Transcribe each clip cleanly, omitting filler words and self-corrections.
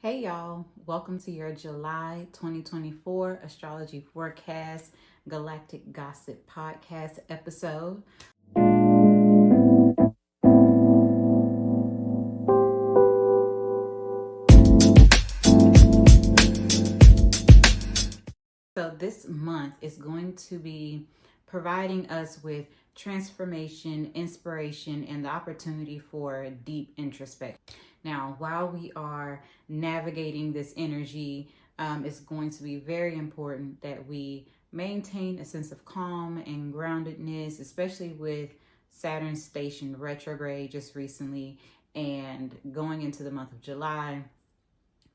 Hey y'all, welcome to your July 2024 Astrology Forecast Galactic Gossip Podcast episode. So this month is going to be providing us with transformation, inspiration, and the opportunity for deep introspection. Now, while we are navigating this energy, it's going to be very important that we maintain a sense of calm and groundedness, especially with Saturn stationed retrograde just recently and going into the month of July.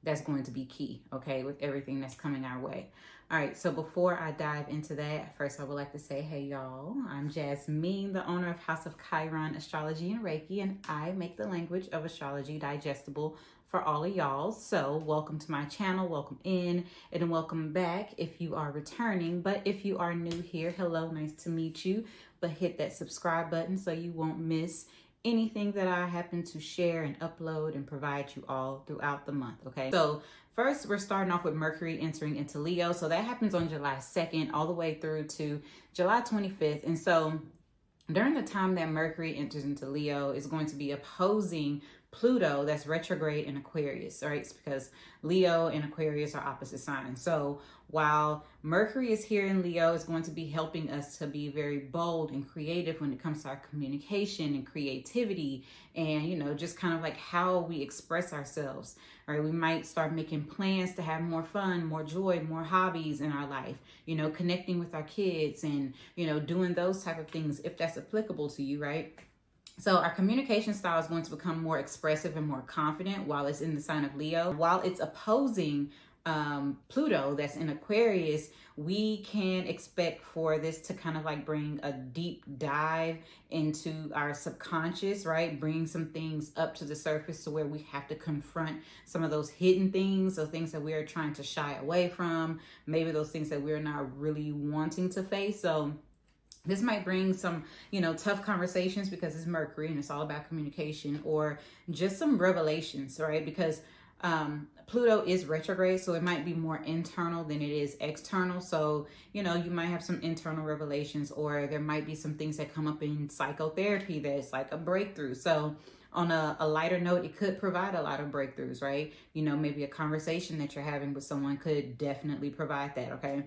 That's going to be key, okay, with everything that's coming our way. All right, so before I dive into that, first I would like to say, hey y'all, I'm Jasmeen, the owner of House of Chiron Astrology and Reiki, and I make the language of astrology digestible for all of y'all. So welcome to my channel, welcome in, and welcome back if you are returning. But if you are new here, hello, nice to meet you. But hit that subscribe button so you won't miss anything that I happen to share and upload and provide you all throughout the month, okay? So first, we're starting off with Mercury entering into Leo. So that happens on July 2nd all the way through to July 25th. And so during the time that Mercury enters into Leo, is going to be opposing Pluto, that's retrograde in Aquarius, right? It's because Leo and Aquarius are opposite signs. So while Mercury is here in Leo, it's going to be helping us to be very bold and creative when it comes to our communication and creativity and, you know, just kind of like how we express ourselves, right? We might start making plans to have more fun, more joy, more hobbies in our life, you know, connecting with our kids and, you know, doing those type of things if that's applicable to you, right? So our communication style is going to become more expressive and more confident while it's in the sign of Leo. While it's opposing Pluto that's in Aquarius, we can expect for this to kind of like bring a deep dive into our subconscious, right? Bring some things up to the surface to where we have to confront some of those hidden things, those things that we are trying to shy away from, maybe those things that we're not really wanting to face. So this might bring some, you know, tough conversations because it's Mercury and it's all about communication, or just some revelations, right? Because Pluto is retrograde, so it might be more internal than it is external. So, you know, you might have some internal revelations, or there might be some things that come up in psychotherapy that's like a breakthrough. So on a lighter note, it could provide a lot of breakthroughs, right? You know, maybe a conversation that you're having with someone could definitely provide that, okay?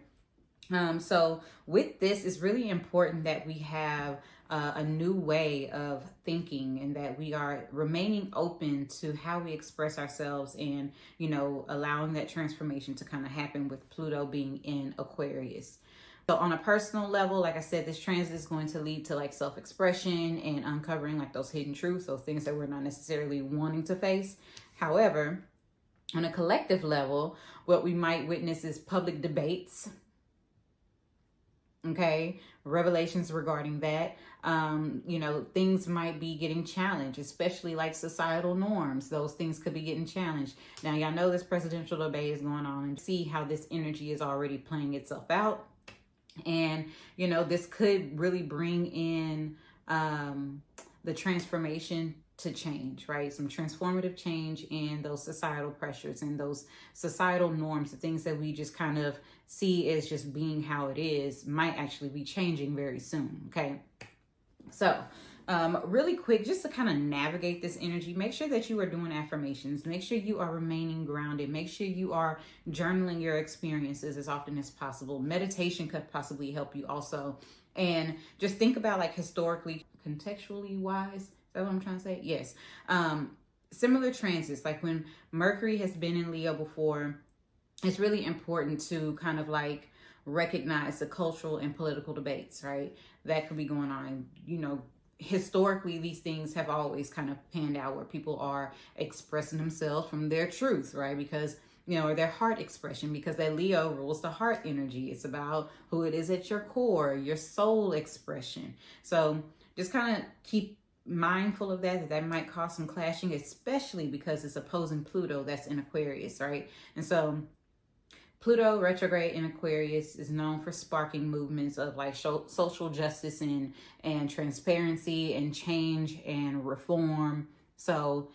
So with this, it's really important that we have a new way of thinking and that we are remaining open to how we express ourselves and, you know, allowing that transformation to kind of happen with Pluto being in Aquarius. So on a personal level, like I said, this transit is going to lead to like self-expression and uncovering like those hidden truths, those things that we're not necessarily wanting to face. However, on a collective level, what we might witness is public debates. Okay, revelations regarding that. You know, things might be getting challenged, especially like societal norms. Those things could be getting challenged. Now, y'all know this presidential debate is going on, and see how this energy is already playing itself out. And, you know, this could really bring in the transformation to change, right? Some transformative change in those societal pressures and those societal norms, the things that we just kind of see as just being how it is, might actually be changing very soon, okay? So really quick, just to kind of navigate this energy, make sure that you are doing affirmations, make sure you are remaining grounded, make sure you are journaling your experiences as often as possible. Meditation could possibly help you also. And just think about like historically, contextually wise, is that what I'm trying to say? Yes. Similar transits, like when Mercury has been in Leo before, it's really important to kind of like recognize the cultural and political debates, right? That could be going on. You know, historically, these things have always kind of panned out where people are expressing themselves from their truth, right? Because, you know, or their heart expression, because that Leo rules the heart energy. It's about who it is at your core, your soul expression. So just kind of keep mindful of that might cause some clashing, especially because it's opposing Pluto that's in Aquarius, right? And so Pluto retrograde in Aquarius is known for sparking movements of like social justice and transparency and change and reform. So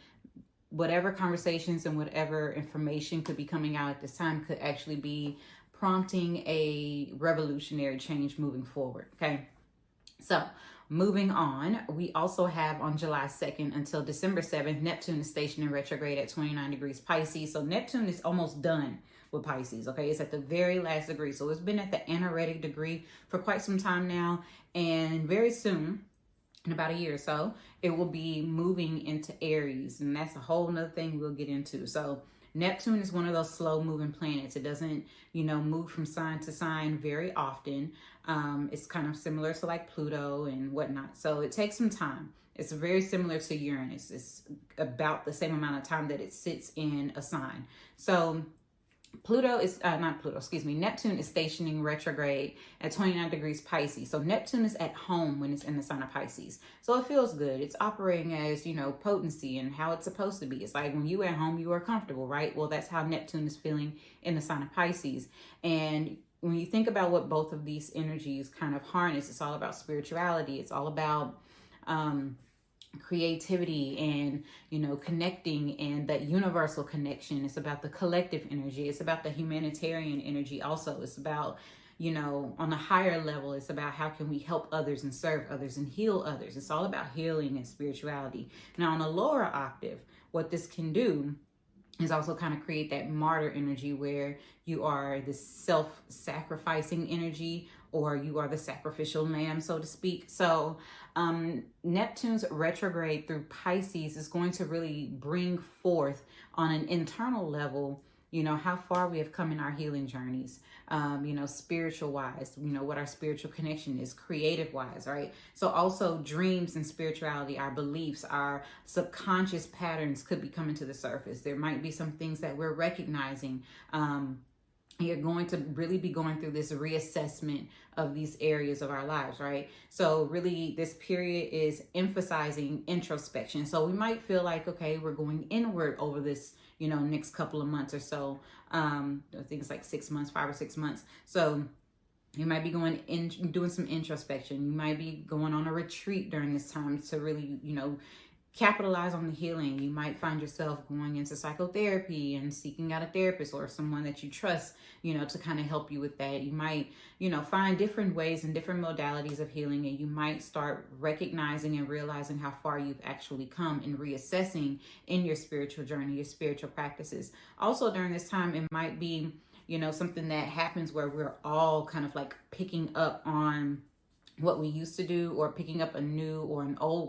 whatever conversations and whatever information could be coming out at this time could actually be prompting a revolutionary change moving forward. Okay. So moving on, we also have on July 2nd until December 7th, Neptune is stationed in retrograde at 29 degrees Pisces. So Neptune is almost done with Pisces, okay? It's at the very last degree. So it's been at the anaretic degree for quite some time now. And very soon, in about a year or so, it will be moving into Aries. And that's a whole nother thing we'll get into. So Neptune is one of those slow moving planets. It doesn't, move from sign to sign very often. It's kind of similar to like Pluto and whatnot. So it takes some time. It's very similar to Uranus. It's about the same amount of time that it sits in a sign. So Neptune is stationing retrograde at 29 degrees Pisces. So Neptune is at home when it's in the sign of Pisces. So it feels good. It's operating as, potency and how it's supposed to be. It's like when you at home, you are comfortable, right? Well, that's how Neptune is feeling in the sign of Pisces. And when you think about what both of these energies kind of harness, it's all about spirituality. It's all about, creativity and connecting, and that universal connection. It's about the collective energy. It's about the humanitarian energy also. It's about on a higher level, it's about how can we help others and serve others and heal others. It's all about healing and spirituality. Now on a lower octave, what this can do is also kind of create that martyr energy where you are this self-sacrificing energy, or you are the sacrificial lamb, so to speak. So Neptune's retrograde through Pisces is going to really bring forth on an internal level, how far we have come in our healing journeys, spiritual wise, what our spiritual connection is, creative wise, right? So also dreams and spirituality, our beliefs, our subconscious patterns could be coming to the surface. There might be some things that we're recognizing. You're going to really be going through this reassessment of these areas of our lives, right? So really this period is emphasizing introspection. So we might feel like, okay, we're going inward over this, next couple of months or so. I think it's like 6 months, 5 or 6 months. So you might be doing some introspection. You might be going on a retreat during this time to really, capitalize on the healing. You might find yourself going into psychotherapy and seeking out a therapist or someone that you trust, to kind of help you with that. You might, find different ways and different modalities of healing, and you might start recognizing and realizing how far you've actually come and reassessing in your spiritual journey, your spiritual practices. Also during this time, it might be, something that happens where we're all kind of like picking up on what we used to do, or picking up an old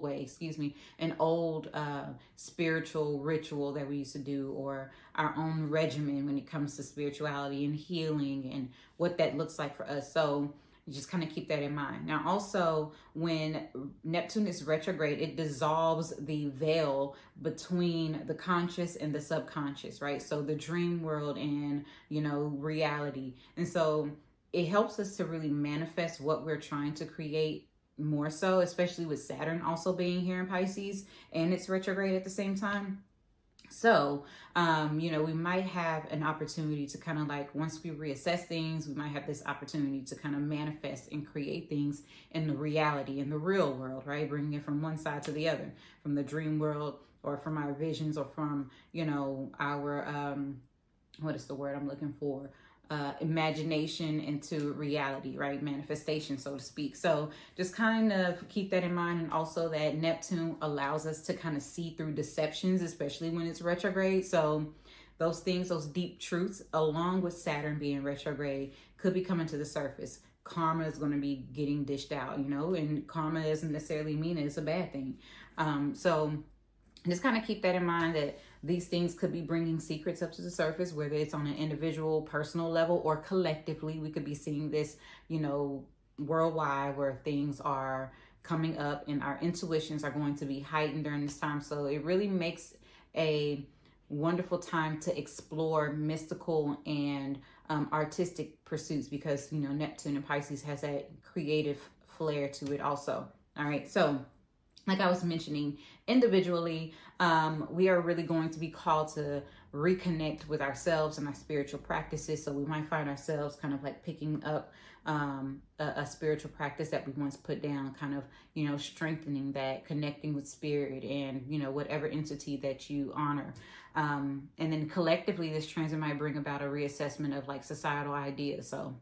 spiritual ritual that we used to do, or our own regimen when it comes to spirituality and healing and what that looks like for us. So just kind of keep that in mind. Now, also, when Neptune is retrograde, it dissolves the veil between the conscious and the subconscious, right? So the dream world and, reality. And so it helps us to really manifest what we're trying to create more so, especially with Saturn also being here in Pisces and it's retrograde at the same time. So, we might have an opportunity to kind of like, once we reassess things, we might have this opportunity to kind of manifest and create things in the reality, in the real world, right? Bringing it from one side to the other, from the dream world, or from our visions, or from, our, what is the word I'm looking for? Imagination into reality, right? Manifestation, so to speak. So just kind of keep that in mind. And also that Neptune allows us to kind of see through deceptions, especially when it's retrograde. So those things, those deep truths, along with Saturn being retrograde, could be coming to the surface. Karma is going to be getting dished out, and karma doesn't necessarily mean it's a bad thing. So just kind of keep that in mind, that these things could be bringing secrets up to the surface, whether it's on an individual, personal level, or collectively. We could be seeing this, worldwide, where things are coming up and our intuitions are going to be heightened during this time. So it really makes a wonderful time to explore mystical and artistic pursuits, because, Neptune and Pisces has that creative flair to it also. All right. So like I was mentioning, individually, we are really going to be called to reconnect with ourselves and our spiritual practices. So we might find ourselves kind of like picking up a spiritual practice that we once put down, kind of, strengthening that, connecting with spirit and, whatever entity that you honor. And then collectively, this transit might bring about a reassessment of like societal ideas. So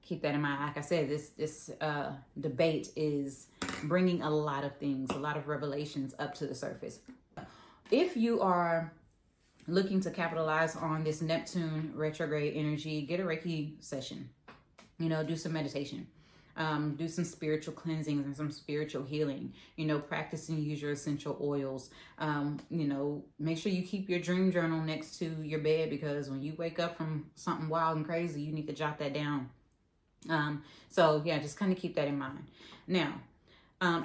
keep that in mind. Like I said, this debate is bringing a lot of things, a lot of revelations up to the surface. If you are looking to capitalize on this Neptune retrograde energy, get a Reiki session. Do some meditation. Do some spiritual cleansing and some spiritual healing. Practice and use your essential oils. Make sure you keep your dream journal next to your bed, because when you wake up from something wild and crazy, you need to jot that down. So yeah, just kind of keep that in mind. Now,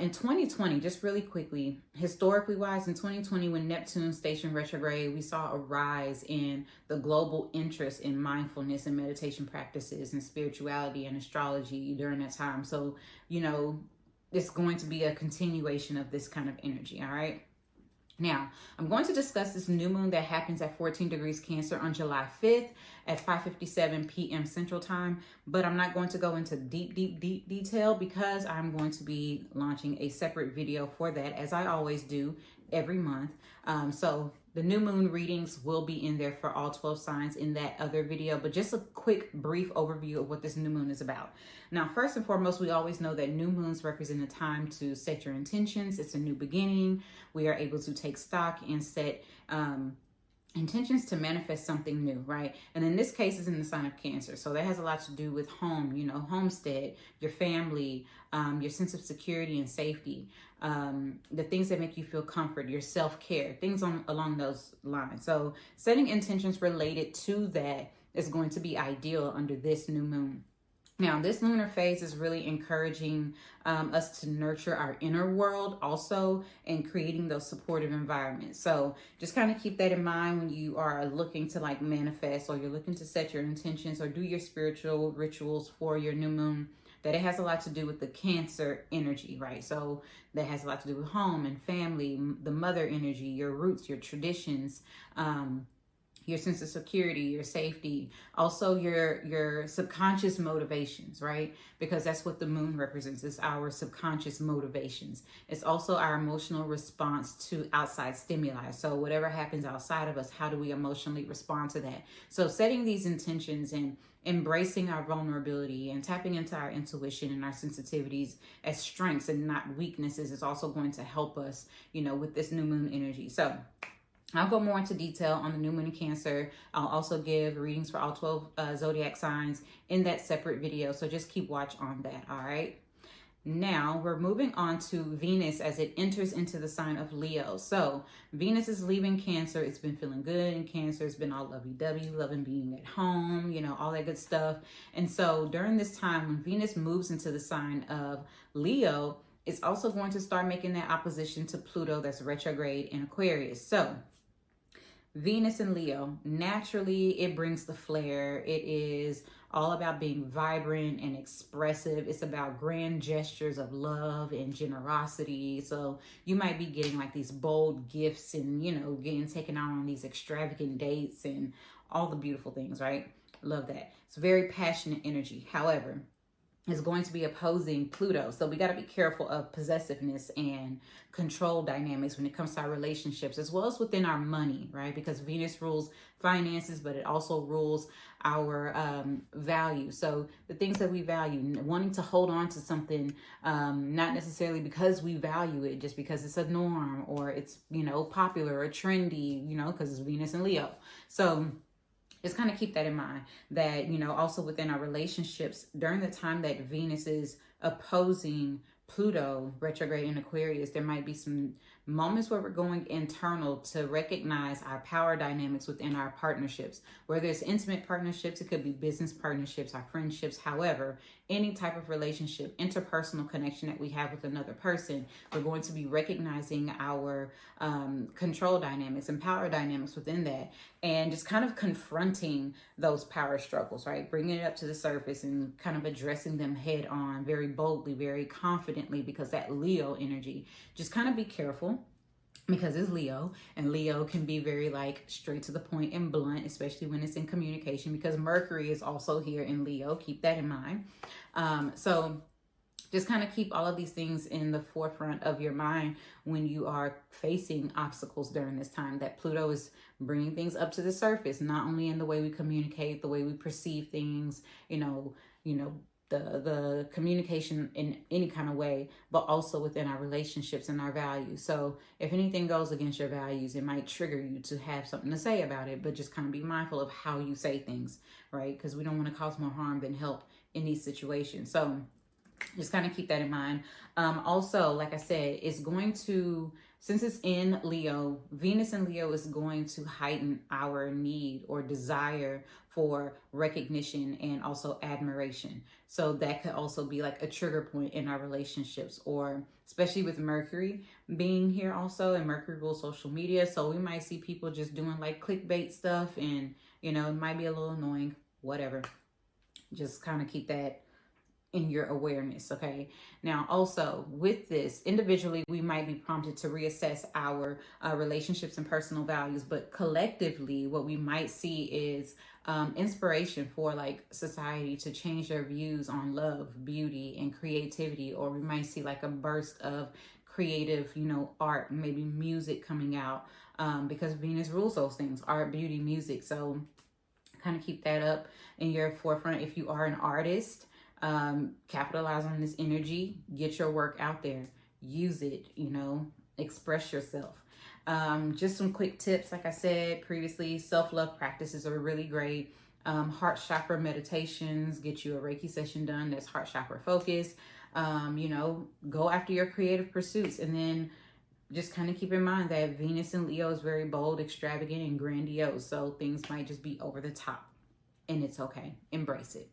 in 2020, just really quickly, historically wise, in 2020, when Neptune stationed retrograde, we saw a rise in the global interest in mindfulness and meditation practices and spirituality and astrology during that time. So, it's going to be a continuation of this kind of energy. All right. Now, I'm going to discuss this new moon that happens at 14 degrees Cancer on July 5th at 5:57 p.m. Central Time, but I'm not going to go into deep detail because I'm going to be launching a separate video for that, as I always do every month. So the new moon readings will be in there for all 12 signs in that other video, but just a quick brief overview of what this new moon is about. Now, first and foremost, we always know that new moons represent a time to set your intentions. It's a new beginning. We are able to take stock and set intentions to manifest something new, right? And in this case, it's in the sign of Cancer. So that has a lot to do with home, homestead, your family, your sense of security and safety, the things that make you feel comfort, your self-care, things along those lines. So setting intentions related to that is going to be ideal under this new moon. Now, this lunar phase is really encouraging us to nurture our inner world also, and creating those supportive environments. So just kind of keep that in mind when you are looking to like manifest, or you're looking to set your intentions or do your spiritual rituals for your new moon, that it has a lot to do with the Cancer energy, right? So that has a lot to do with home and family, the mother energy, your roots, your traditions, your sense of security, your safety, also your subconscious motivations, right? Because that's what the moon represents, is our subconscious motivations. It's also our emotional response to outside stimuli. So whatever happens outside of us, how do we emotionally respond to that? So setting these intentions and embracing our vulnerability and tapping into our intuition and our sensitivities as strengths and not weaknesses is also going to help us, with this new moon energy. So I'll go more into detail on the new moon in Cancer. I'll also give readings for all 12 zodiac signs in that separate video. So just keep watch on that. All right. Now we're moving on to Venus as it enters into the sign of Leo. So Venus is leaving Cancer. It's been feeling good in Cancer. It's been all lovey-dovey, loving being at home, all that good stuff. And so during this time, when Venus moves into the sign of Leo, it's also going to start making that opposition to Pluto that's retrograde in Aquarius. So Venus and Leo, naturally, it brings the flair. It is all about being vibrant and expressive. It's about grand gestures of love and generosity. So you might be getting like these bold gifts and, getting taken out on these extravagant dates and all the beautiful things, right? Love that. It's very passionate energy. However, is going to be opposing Pluto. So we got to be careful of possessiveness and control dynamics when it comes to our relationships, as well as within our money, right? Because Venus rules finances, but it also rules our value. So the things that we value, wanting to hold on to something, not necessarily because we value it, just because it's a norm or it's, popular or trendy, because it's Venus and Leo. So just kind of keep that in mind, that, also within our relationships, during the time that Venus is opposing Pluto retrograde in Aquarius, there might be some moments where we're going internal to recognize our power dynamics within our partnerships, whether it's intimate partnerships, it could be business partnerships, our friendships, however, any type of relationship, interpersonal connection that we have with another person, we're going to be recognizing our control dynamics and power dynamics within that, and just kind of confronting those power struggles, right? Bringing it up to the surface and kind of addressing them head on, very boldly, very confidently, because that Leo energy, just kind of be careful because it's Leo, and Leo can be very like straight to the point and blunt, especially when it's in communication, because Mercury is also here in Leo. Keep that in mind. So just kind of keep all of these things in the forefront of your mind when you are facing obstacles during this time, that Pluto is bringing things up to the surface, not only in the way we communicate, the way we perceive things, the communication in any kind of way, but also within our relationships and our values. So if anything goes against your values, it might trigger you to have something to say about it, but just kind of be mindful of how you say things, right? Because we don't want to cause more harm than help in these situations. So just kind of keep that in mind. Also, like I said, it's going to, since it's in Leo, Venus in Leo is going to heighten our need or desire for recognition and also admiration. So that could also be like a trigger point in our relationships, or especially with Mercury being here also, and Mercury rules social media. So we might see people just doing like clickbait stuff, and it might be a little annoying, whatever. Just kind of keep that in your awareness. Okay. Now, also with this, individually, we might be prompted to reassess our relationships and personal values, but collectively, what we might see is inspiration for like society to change their views on love, beauty, and creativity. Or we might see like a burst of creative, art, maybe music coming out, because Venus rules those things, art, beauty, music. So kind of keep that up in your forefront. If you are an artist, capitalize on this energy, get your work out there, use it, express yourself. Just some quick tips. Like I said previously, self-love practices are really great. Heart chakra meditations, get you a Reiki session done that's heart chakra focused. Go after your creative pursuits, and then just kind of keep in mind that Venus in Leo is very bold, extravagant, and grandiose. So things might just be over the top, and it's okay. Embrace it.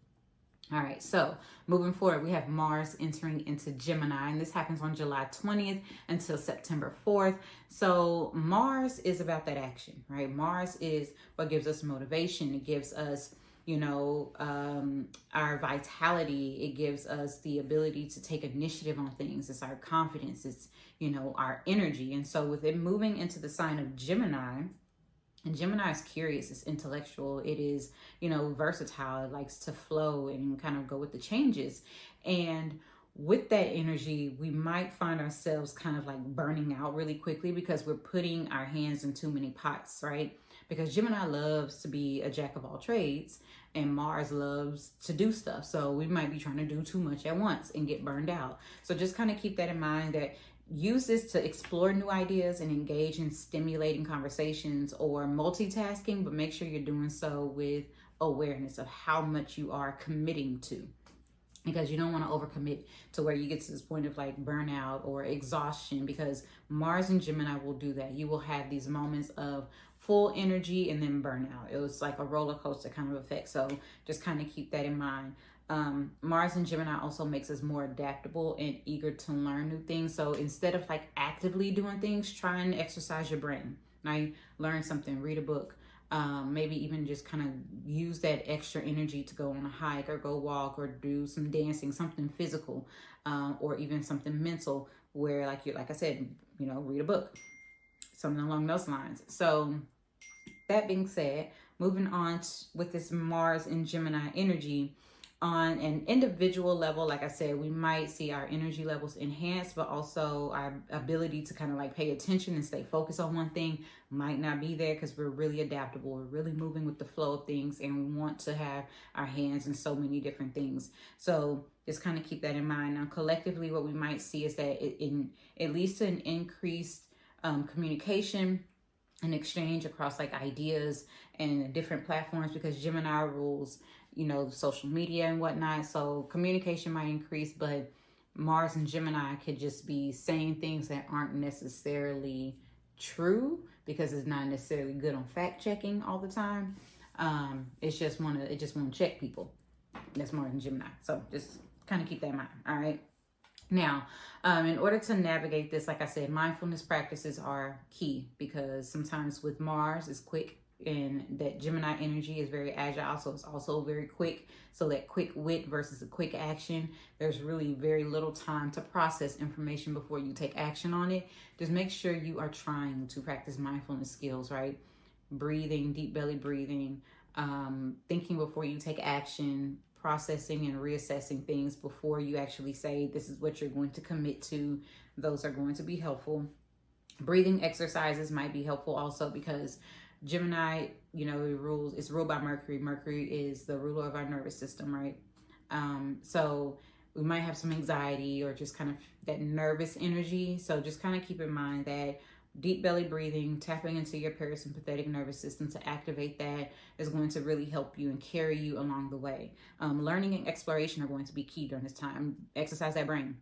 All right, so moving forward, we have Mars entering into Gemini, and this happens on July 20th until September 4th. So Mars is about that action, right? Mars is what gives us motivation. It gives us, our vitality. It gives us the ability to take initiative on things. It's our confidence. It's, our energy. And so with it moving into the sign of Gemini, and Gemini is curious, it's intellectual, it is, versatile, it likes to flow and kind of go with the changes. And with that energy, we might find ourselves kind of like burning out really quickly because we're putting our hands in too many pots, right? Because Gemini loves to be a jack of all trades, and Mars loves to do stuff. So we might be trying to do too much at once and get burned out. So just kind of keep that in mind, that use this to explore new ideas and engage in stimulating conversations or multitasking, but make sure you're doing so with awareness of how much you are committing to, because you don't want to overcommit to where you get to this point of like burnout or exhaustion, because Mars and Gemini will do that. You will have these moments of full energy and then burnout. It was like a roller coaster kind of effect. So just kind of keep that in mind. Mars and Gemini also makes us more adaptable and eager to learn new things. So instead of like actively doing things, try and exercise your brain, right? Learn something, read a book, maybe even just kind of use that extra energy to go on a hike or go walk or do some dancing, something physical, or even something mental where like I said, read a book, something along those lines. So that being said, moving on with this Mars and Gemini energy, on an individual level, like I said, we might see our energy levels enhanced, but also our ability to kind of like pay attention and stay focused on one thing might not be there, because we're really adaptable. We're really moving with the flow of things, and we want to have our hands in so many different things. So just kind of keep that in mind. Now, collectively, what we might see is that it leads to an increased communication and exchange across like ideas and different platforms, because Gemini rules social media and whatnot. So communication might increase, but Mars and Gemini could just be saying things that aren't necessarily true because it's not necessarily good on fact checking all the time. It just want to check people. That's Mars and Gemini. So just kind of keep that in mind. All right. Now, in order to navigate this, like I said, mindfulness practices are key because sometimes with Mars, it's quick, and that Gemini energy is very agile, so it's also very quick. So that quick wit versus a quick action, there's really very little time to process information before you take action on it. Just make sure you are trying to practice mindfulness skills, right? Breathing, deep belly breathing, thinking before you take action, processing and reassessing things before you actually say this is what you're going to commit to. Those are going to be helpful. Breathing exercises might be helpful also because Gemini, you know, it's ruled by Mercury. Mercury is the ruler of our nervous system, right? So we might have some anxiety or just kind of that nervous energy. So just kind of keep in mind that deep belly breathing, tapping into your parasympathetic nervous system to activate that is going to really help you and carry you along the way. Learning and exploration are going to be key during this time. Exercise that brain.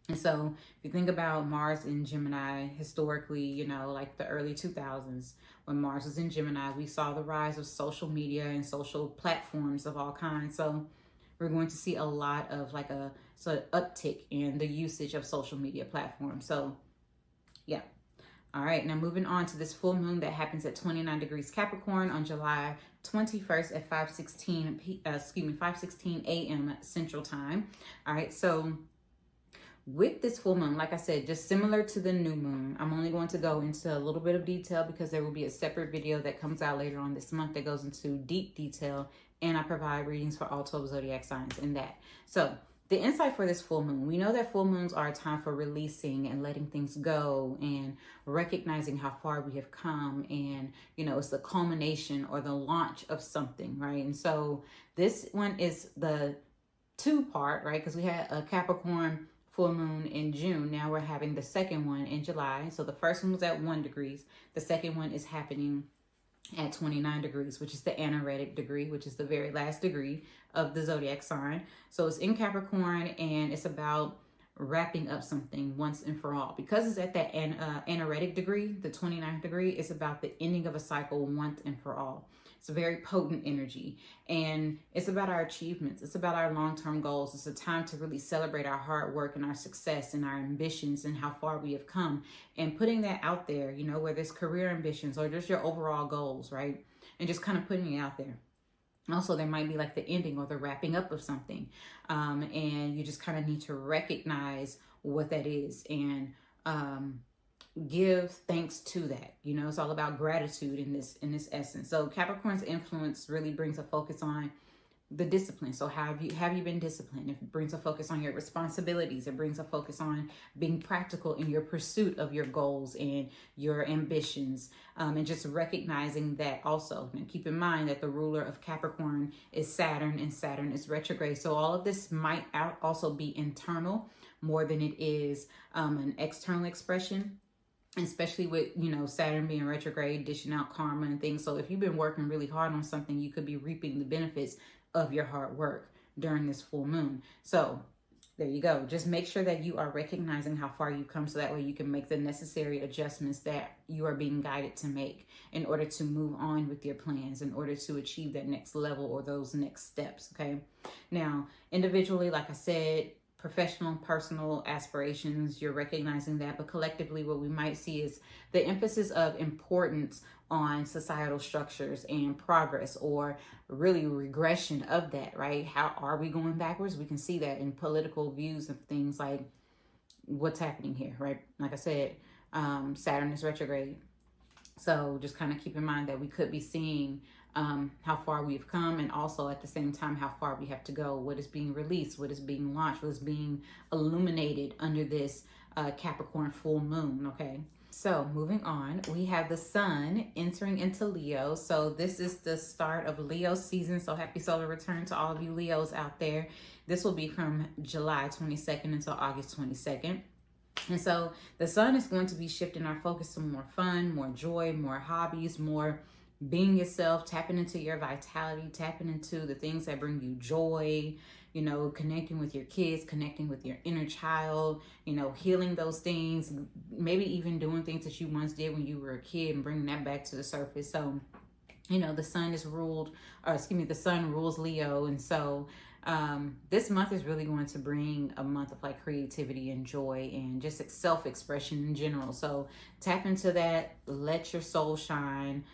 And so if you think about Mars in Gemini, historically, you know, like the early 2000s, when Mars was in Gemini, we saw the rise of social media and social platforms of all kinds. So we're going to see a lot of like a sort of uptick in the usage of social media platforms. So yeah. All right, now moving on to this full moon that happens at 29 degrees Capricorn on July 21st at 5:16 a.m. Central Time. All right, so with this full moon, like I said, just similar to the new moon, I'm only going to go into a little bit of detail because there will be a separate video that comes out later on this month that goes into deep detail, and I provide readings for all 12 zodiac signs in that. So the insight for this full moon, we know that full moons are a time for releasing and letting things go and recognizing how far we have come. And, you know, it's the culmination or the launch of something, right? And so this one is the two-part, right? Because we had a Capricorn full moon in June. Now we're having the second one in July. So the first one was at 1 degrees. The second one is happening at 29 degrees, which is the anaretic degree, which is the very last degree of the zodiac sign. So it's in Capricorn, and it's about wrapping up something once and for all. Because it's at that anaretic degree, the 29th degree, it's about the ending of a cycle once and for all. It's a very potent energy, and it's about our achievements. It's about our long-term goals. It's a time to really celebrate our hard work and our success and our ambitions and how far we have come, and putting that out there, you know, whether it's career ambitions or just your overall goals, right? And just kind of putting it out there. Also, there might be like the ending or the wrapping up of something. And you just kind of need to recognize what that is and give thanks to that. You know, it's all about gratitude in this essence. So Capricorn's influence really brings a focus on the discipline. So have you been disciplined? It brings a focus on your responsibilities. It brings a focus on being practical in your pursuit of your goals and your ambitions, and just recognizing that also. And keep in mind that the ruler of Capricorn is Saturn, and Saturn is retrograde. So all of this might also be internal more than it is an external expression. Especially with, you know, Saturn being retrograde, dishing out karma and things. So if you've been working really hard on something, you could be reaping the benefits of your hard work during this full moon. So there you go. Just make sure that you are recognizing how far you've come, so that way you can make the necessary adjustments that you are being guided to make in order to move on with your plans, in order to achieve that next level or those next steps. Okay. Now, individually, like I said, professional, personal aspirations, you're recognizing that, but collectively what we might see is the emphasis of importance on societal structures and progress, or really regression of that, right? How are we going backwards? We can see that in political views of things like what's happening here, right? Like I said, Saturn is retrograde. So just kind of keep in mind that we could be seeing how far we've come, and also at the same time how far we have to go, what is being released, what is being launched, what is being illuminated under this Capricorn full moon. Okay, so moving on, we have the sun entering into Leo. So this is the start of Leo season. So happy solar return to all of you Leos out there. This will be from July 22nd until August 22nd. And so the sun is going to be shifting our focus to more fun, more joy, more hobbies, more being yourself, tapping into your vitality, tapping into the things that bring you joy, you know, connecting with your kids, connecting with your inner child, you know, healing those things, maybe even doing things that you once did when you were a kid and bringing that back to the surface. So, you know, the sun rules Leo. And so this month is really going to bring a month of like creativity and joy and just self-expression in general. So tap into that, let your soul shine.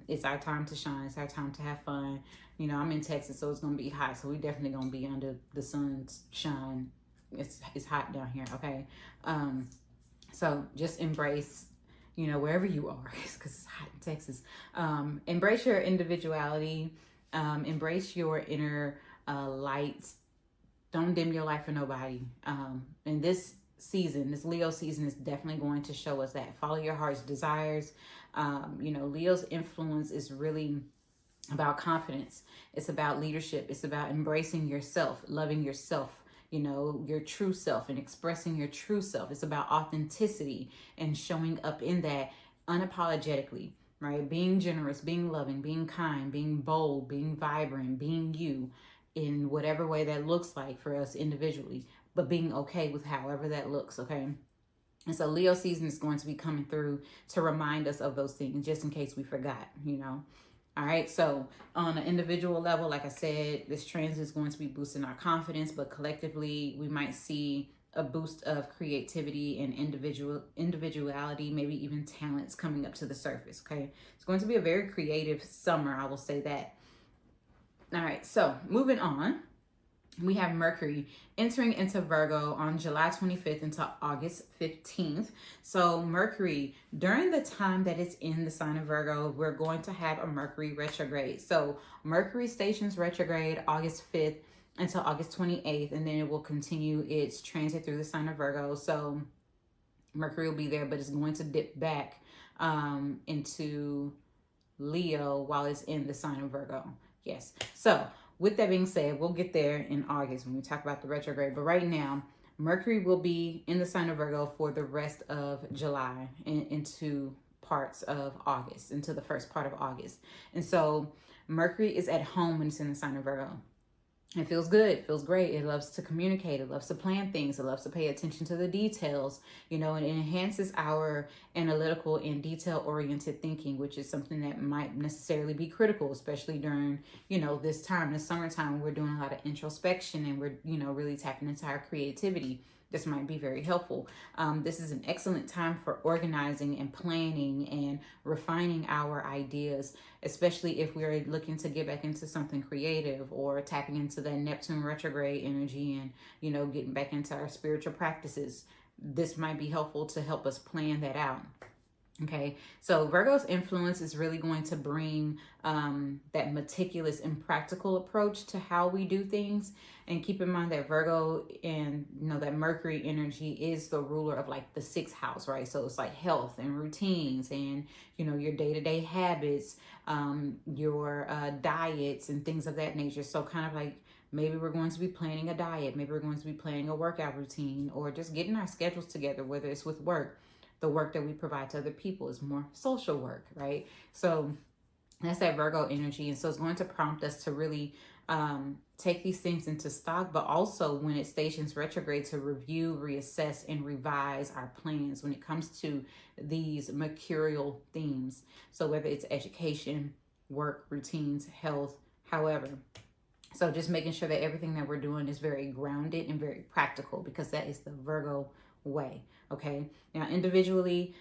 It's our time to shine. It's our time to have fun. You know, I'm in Texas, so it's going to be hot. So we definitely going to be under the sun's shine. It's hot down here. Okay. So just embrace, you know, wherever you are, because it's hot in Texas. Embrace your individuality. Embrace your inner lights. Don't dim your light for nobody. And this season, this Leo season, is definitely going to show us that. Follow your heart's desires. You know, Leo's influence is really about confidence. It's about leadership. It's about embracing yourself, loving yourself, you know, your true self, and expressing your true self. It's about authenticity and showing up in that unapologetically, right? Being generous, being loving, being kind, being bold, being vibrant, being you in whatever way that looks like for us individually, but being okay with however that looks, okay? And so Leo season is going to be coming through to remind us of those things, just in case we forgot, you know? All right, so on an individual level, like I said, this transit is going to be boosting our confidence, but collectively we might see a boost of creativity and individuality, maybe even talents coming up to the surface, okay? It's going to be a very creative summer, I will say that. All right, so moving on, we have Mercury entering into Virgo on July 25th until August 15th. So Mercury, during the time that it's in the sign of Virgo, we're going to have a Mercury retrograde. So Mercury stations retrograde August 5th until August 28th, and then it will continue its transit through the sign of Virgo. So Mercury will be there, but it's going to dip back into Leo while it's in the sign of Virgo. Yes. So with that being said, we'll get there in August when we talk about the retrograde. But right now, Mercury will be in the sign of Virgo for the rest of July and into parts of August, into the first part of August. And so Mercury is at home when it's in the sign of Virgo. It feels good. It feels great. It loves to communicate. It loves to plan things. It loves to pay attention to the details, you know, and it enhances our analytical and detail-oriented thinking, which is something that might necessarily be critical, especially during, you know, this time, the summertime, when we're doing a lot of introspection and we're, you know, really tapping into our creativity. This might be very helpful. This is an excellent time for organizing and planning and refining our ideas, especially if we're looking to get back into something creative or tapping into that Neptune retrograde energy and, you know, getting back into our spiritual practices. This might be helpful to help us plan that out. Okay, so Virgo's influence is really going to bring that meticulous and practical approach to how we do things. And keep in mind that Virgo and, you know, that Mercury energy is the ruler of like the 6th house, right? So it's like health and routines and, you know, your day-to-day habits, your diets and things of that nature. So kind of like maybe we're going to be planning a diet, maybe we're going to be planning a workout routine, or just getting our schedules together, whether it's with work. The work that we provide to other people is more social work, right? So that's that Virgo energy. And so it's going to prompt us to really take these things into stock, but also when it stations retrograde, to review, reassess, and revise our plans when it comes to these mercurial themes. So whether it's education, work, routines, health, however. So just making sure that everything that we're doing is very grounded and very practical, because that is the Virgo way. Okay, now individually,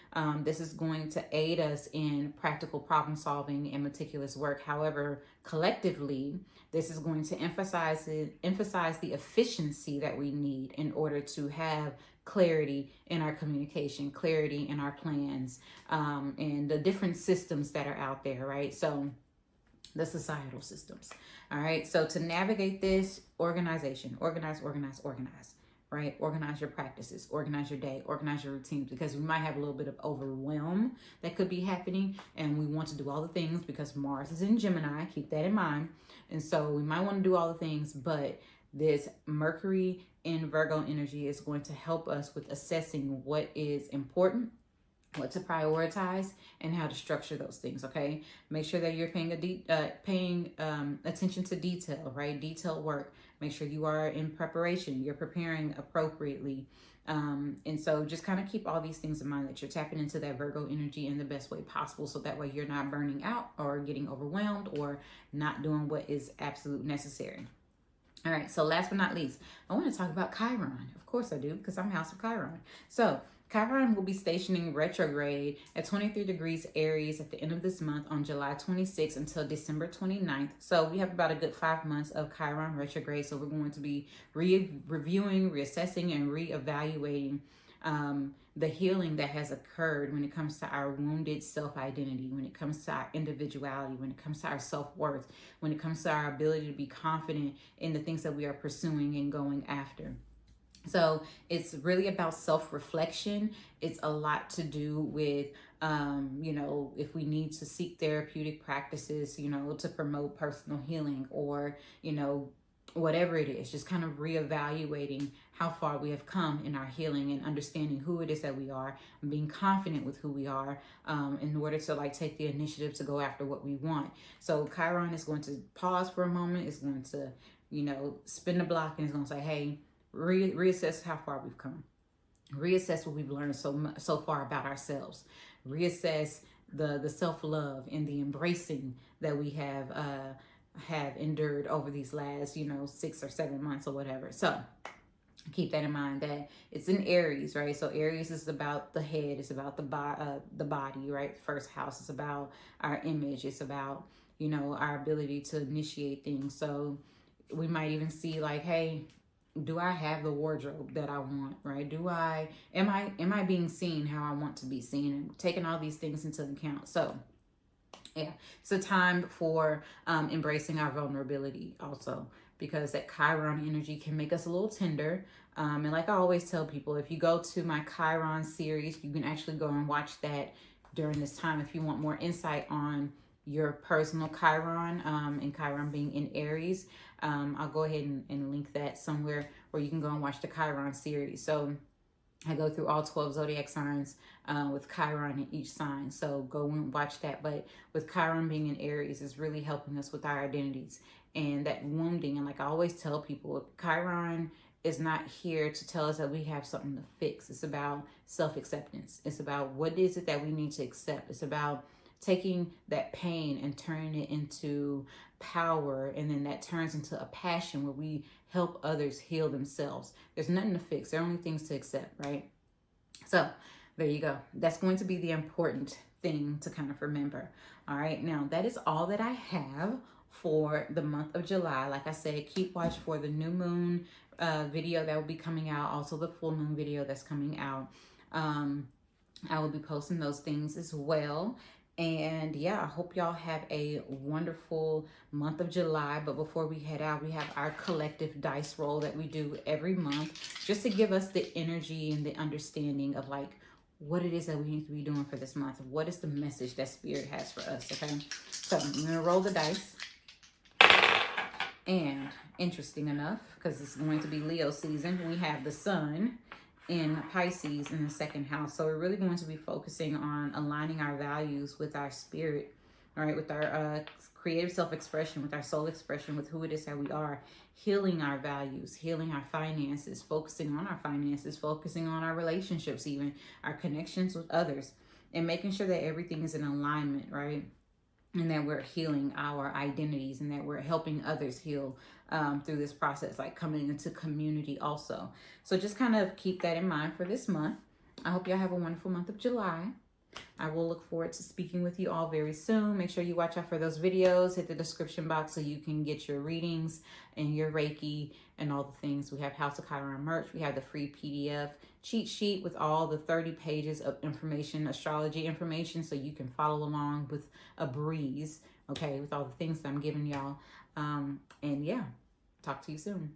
this is going to aid us in practical problem solving and meticulous work. However, collectively, this is going to emphasize the efficiency that we need in order to have clarity in our communication, clarity in our plans, and the different systems that are out there, right? So the societal systems. All right, so to navigate this, organization, organize, right? Organize your practices, organize your day, organize your routines, because we might have a little bit of overwhelm that could be happening, and we want to do all the things because Mars is in Gemini. Keep that in mind. And so we might want to do all the things, but this Mercury in Virgo energy is going to help us with assessing what is important, what to prioritize, and how to structure those things. Okay, make sure that you're paying attention to detail, right? Detailed work. Make sure you are in preparation, you're preparing appropriately. And so just kind of keep all these things in mind, that you're tapping into that Virgo energy in the best way possible, so that way you're not burning out or getting overwhelmed or not doing what is absolute necessary. All right, so last but not least, I want to talk about Chiron. Of course I do, because I'm House of Chiron. So Chiron will be stationing retrograde at 23 degrees Aries at the end of this month on July 26th until December 29th. So we have about a good 5 months of Chiron retrograde. So we're going to be reviewing, reassessing, and reevaluating the healing that has occurred when it comes to our wounded self-identity, when it comes to our individuality, when it comes to our self-worth, when it comes to our ability to be confident in the things that we are pursuing and going after. So it's really about self-reflection. It's a lot to do with, if we need to seek therapeutic practices, to promote personal healing, or, whatever it is, just kind of reevaluating how far we have come in our healing and understanding who it is that we are and being confident with who we are in order to take the initiative to go after what we want. So Chiron is going to pause for a moment. It's going to, spin the block, and it's going to say, hey, reassess how far we've come. Reassess what we've learned so far about ourselves. Reassess the self-love and the embracing that we have endured over these last 6 or 7 months or whatever. So keep that in mind, that it's in Aries, right? So Aries is about the head, it's about the body, right? First house is about our image, it's about our ability to initiate things. So we might even see hey, do I have the wardrobe that I want, right? Am I being seen how I want to be seen, and taking all these things into account. So yeah, it's a time for embracing our vulnerability also, because that Chiron energy can make us a little tender. And like I always tell people, if you go to my Chiron series, you can actually go and watch that during this time if you want more insight on your personal Chiron, and Chiron being in Aries. I'll go ahead and link that somewhere where you can go and watch the Chiron series. So I go through all 12 zodiac signs with Chiron in each sign. So go and watch that. But with Chiron being in Aries, is really helping us with our identities and that wounding. And like I always tell people, Chiron is not here to tell us that we have something to fix. It's about self-acceptance. It's about what is it that we need to accept. It's about taking that pain and turning it into power, and then that turns into a passion where we help others heal themselves. There's nothing to fix. There are only things to accept, right? So there you go. That's going to be the important thing to kind of remember. All right. Now, that is all that I have for the month of July. Like I said, keep watch for the new moon video that will be coming out. Also the full moon video that's coming out. I will be posting those things as well. And yeah, I hope y'all have a wonderful month of July. But before we head out, we have our collective dice roll that we do every month, just to give us the energy and the understanding of what it is that we need to be doing for this month. What is the message that Spirit has for us, okay? So I'm going to roll the dice. And interesting enough, because it's going to be Leo season, we have the sun in Pisces in the second house. So we're really going to be focusing on aligning our values with our spirit, all right, with our creative self-expression, with our soul expression, with who it is that we are, healing our values, healing our finances, focusing on our finances, focusing on our relationships, even our connections with others, and making sure that everything is in alignment, right? And that we're healing our identities, and that we're helping others heal through this process, coming into community also. So just kind of keep that in mind for this month. I hope y'all have a wonderful month of July. I will look forward to speaking with you all very soon. Make sure you watch out for those videos. Hit the description box so you can get your readings and your Reiki and all the things. We have House of Chiron merch. We have the free PDF cheat sheet with all the 30 pages of information, astrology information, so you can follow along with a breeze, okay, with all the things that I'm giving y'all. And yeah, talk to you soon.